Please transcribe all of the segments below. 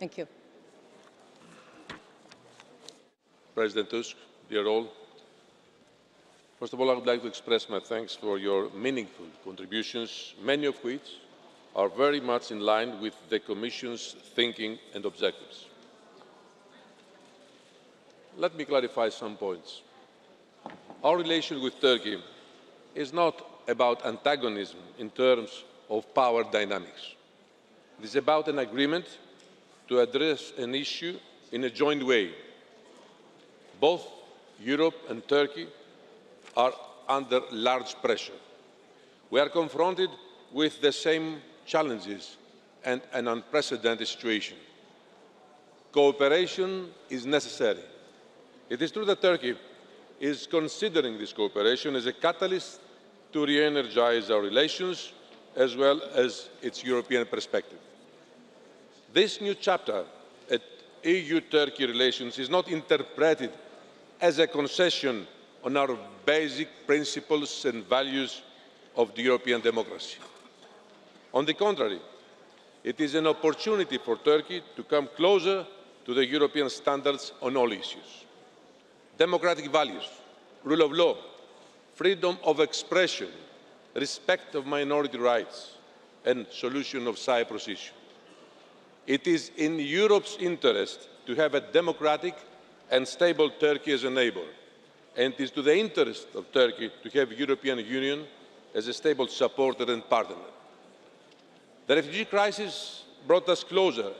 Thank you. President Tusk, dear all, first of all, I would like to express my thanks for your meaningful contributions, many of which are very much in line with the Commission's thinking and objectives. Let me clarify some points. Our relation with Turkey is not about antagonism in terms of power dynamics. It is about an agreement to address an issue in a joint way. Both Europe and Turkey are under large pressure. We are confronted with the same challenges and an unprecedented situation. Cooperation is necessary. It is true that Turkey is considering this cooperation as a catalyst to re-energize our relations as well as its European perspective. This new chapter at EU-Turkey relations is not interpreted as a concession on our basic principles and values of the European democracy. On the contrary, it is an opportunity for Turkey to come closer to the European standards on all issues. Democratic values, rule of law, freedom of expression, respect of minority rights, and solution of Cyprus issue. It is in Europe's interest to have a democratic and stable Turkey as a neighbour, and it is to the interest of Turkey to have the European Union as a stable supporter and partner. The refugee crisis brought us closer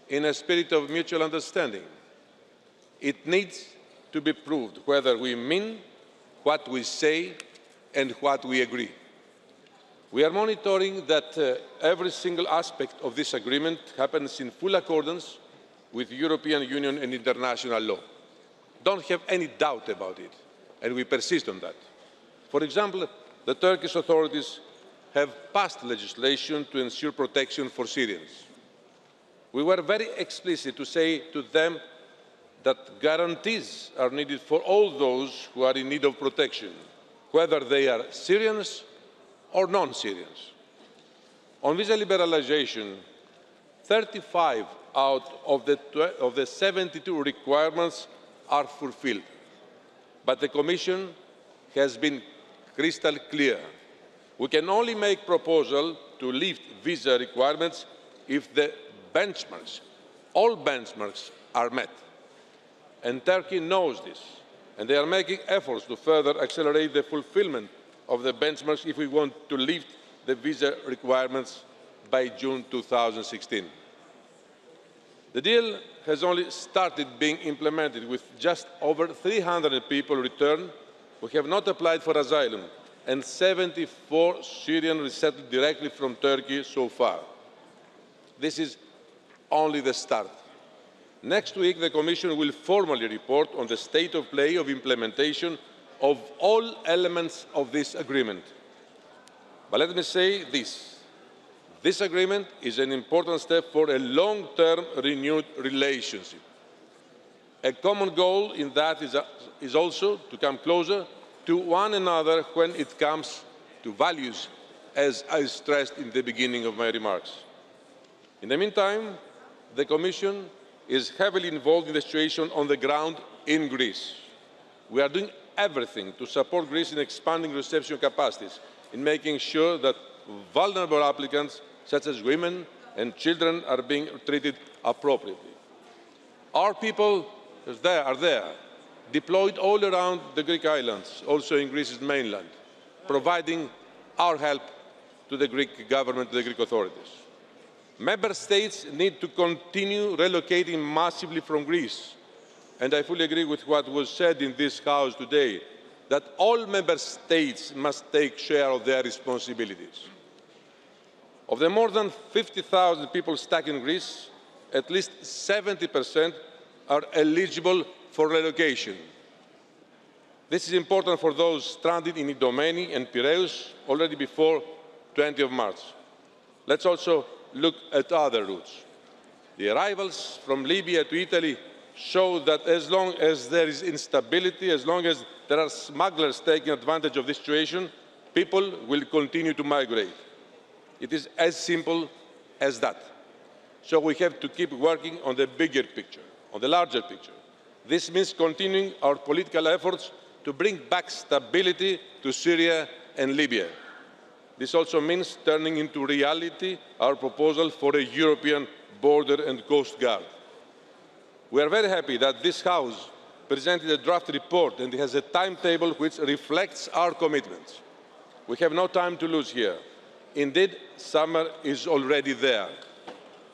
in a spirit of mutual understanding. It needs to be proved whether we mean what we say and what we agree. We are monitoring that every single aspect of this agreement happens in full accordance with European Union and international law. Don't have any doubt about it, and we persist on that. For example, the Turkish authorities have passed legislation to ensure protection for Syrians. We were very explicit to say to them that guarantees are needed for all those who are in need of protection, whether they are Syrians or non-Syrians. On visa liberalisation, 35 out of the 72 requirements are fulfilled. But the Commission has been crystal clear. We can only make proposals to lift visa requirements if the benchmarks, all benchmarks, are met. And Turkey knows this, and they are making efforts to further accelerate the fulfilment of the benchmarks if we want to lift the visa requirements by June 2016. The deal has only started being implemented, with just over 300 people returned who have not applied for asylum and 74 Syrians resettled directly from Turkey so far. This is only the start. Next week, the Commission will formally report on the state of play of implementation of all elements of this agreement. But let me say this. This agreement is an important step for a long-term renewed relationship. A common goal in that is also to come closer to one another when it comes to values, as I stressed in the beginning of my remarks. In the meantime, the Commission is heavily involved in the situation on the ground in Greece. We are doing everything to support Greece in expanding reception capacities, in making sure that vulnerable applicants, such as women and children, are being treated appropriately. Our people are there, deployed all around the Greek islands, also in Greece's mainland, providing our help to the Greek government, to the Greek authorities. Member States need to continue relocating massively from Greece. And I fully agree with what was said in this House today, that all Member States must take share of their responsibilities. Of the more than 50,000 people stuck in Greece, at least 70% are eligible for relocation. This is important for those stranded in Idomeni and Piraeus already before 20 March. Let's also look at other routes. The arrivals from Libya to Italy show that as long as there is instability, as long as there are smugglers taking advantage of this situation, people will continue to migrate. It is as simple as that. So we have to keep working on the bigger picture, on the larger picture. This means continuing our political efforts to bring back stability to Syria and Libya. This also means turning into reality our proposal for a European border and coast guard. We are very happy that this House presented a draft report and it has a timetable which reflects our commitments. We have no time to lose here. Indeed, summer is already there.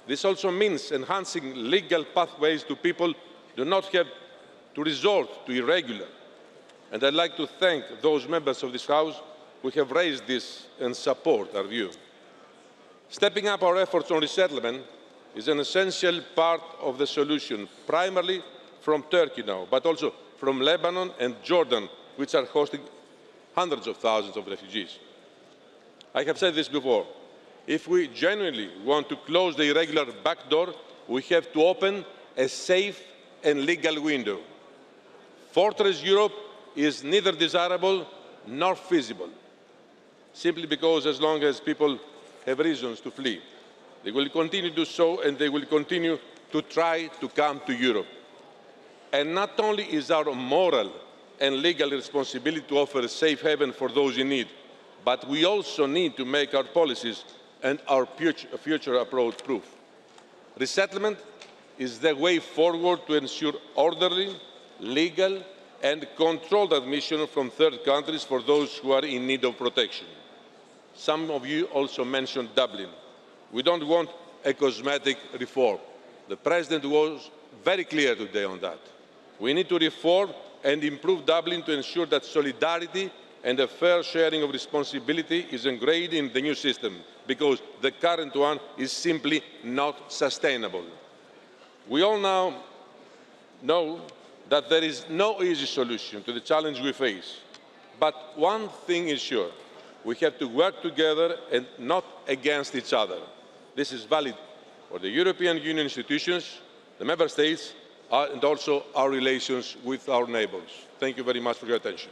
This also means enhancing legal pathways to people do not have to resort to irregular. And I'd like to thank those members of this House who have raised this and support our view. Stepping up our efforts on resettlement is an essential part of the solution, primarily from Turkey now, but also from Lebanon and Jordan, which are hosting hundreds of thousands of refugees. I have said this before. If we genuinely want to close the irregular back door, we have to open a safe and legal window. Fortress Europe is neither desirable nor feasible, simply because as long as people have reasons to flee, they will continue to do so and they will continue to try to come to Europe. And not only is our moral and legal responsibility to offer a safe haven for those in need, but we also need to make our policies and our future approach proof. Resettlement is the way forward to ensure orderly, legal and controlled admission from third countries for those who are in need of protection. Some of you also mentioned Dublin. We don't want a cosmetic reform. The President was very clear today on that. We need to reform and improve Dublin to ensure that solidarity and a fair sharing of responsibility is ingrained in the new system, because the current one is simply not sustainable. We all now know that there is no easy solution to the challenge we face. But one thing is sure, we have to work together and not against each other. This is valid for the European Union institutions, the Member States, and also our relations with our neighbours. Thank you very much for your attention.